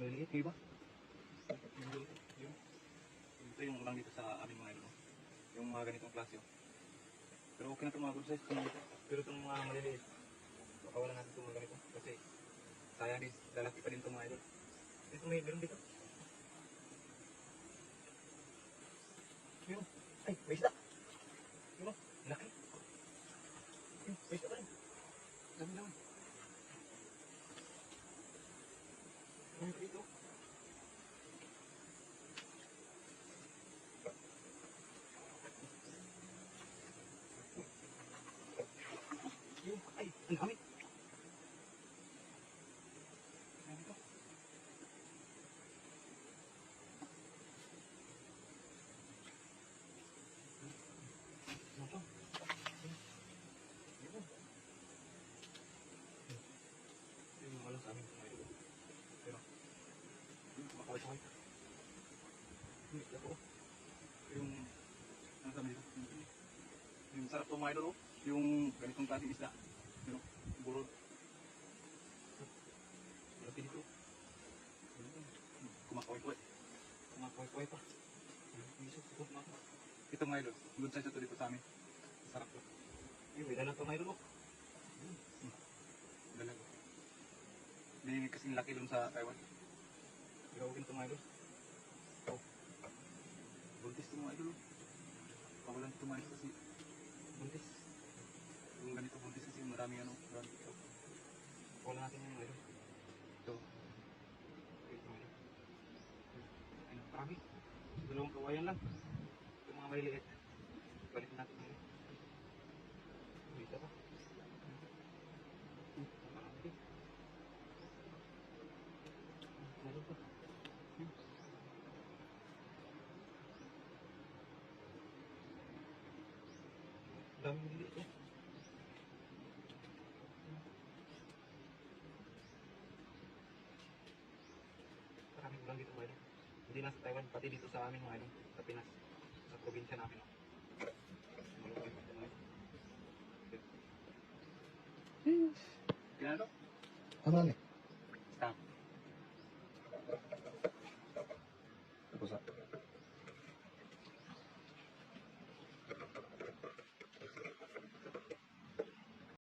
Maliliit, di ba? Ito yung ulang dito sa aming mga ilo. Yung mga ganitong klase. Pero okay na itong mga good size. Pero itong mga maliliit, baka wala natin itong mga ganito. Kasi sayang din, lalaki pa din itong mga ilo. Ito may meron dito. Meron. Ay, may isda. Meron. Laki. May isda pa rin. Dami-dami. Ano dito? Ay, ang dami. Ano dito? Ano to? Yung alam sa amin. Pero, makaway-kaway. Ako. Yung, ano sabi dito? Yung sarap to mga idol, yung ganitong klaseng isda. Pero, burol. Malaki dito. Kumakaway-kaway. Kumakaway-kaway pa. Ito mga idol, good size ito dito sa amin. Sarap to. May dalag to mga idol. Dalag. Hindi kasing laki dun sa Taiwan. Gawin ito mga idol. Buntis ito mga idol. Pawalan ito mga idol kasi buntis. Yung ganito buntis kasi marami ano. Pawalan natin yung mga idol. Ito. Ito mga idol. Ayun, marami. Dalawang kawayan lang. Ito mga maliliit. Balikin natin mga idol. Dito pa. Marami. Meron pa. Daming maliliit eh. Maraming ulang dito mga idol. Hindi lang sa Taiwan, pati dito sa amin mga idol. Sa Pinas. Sa probinsya namin. Malulungkit ito mga idol. Kailan ito? Ano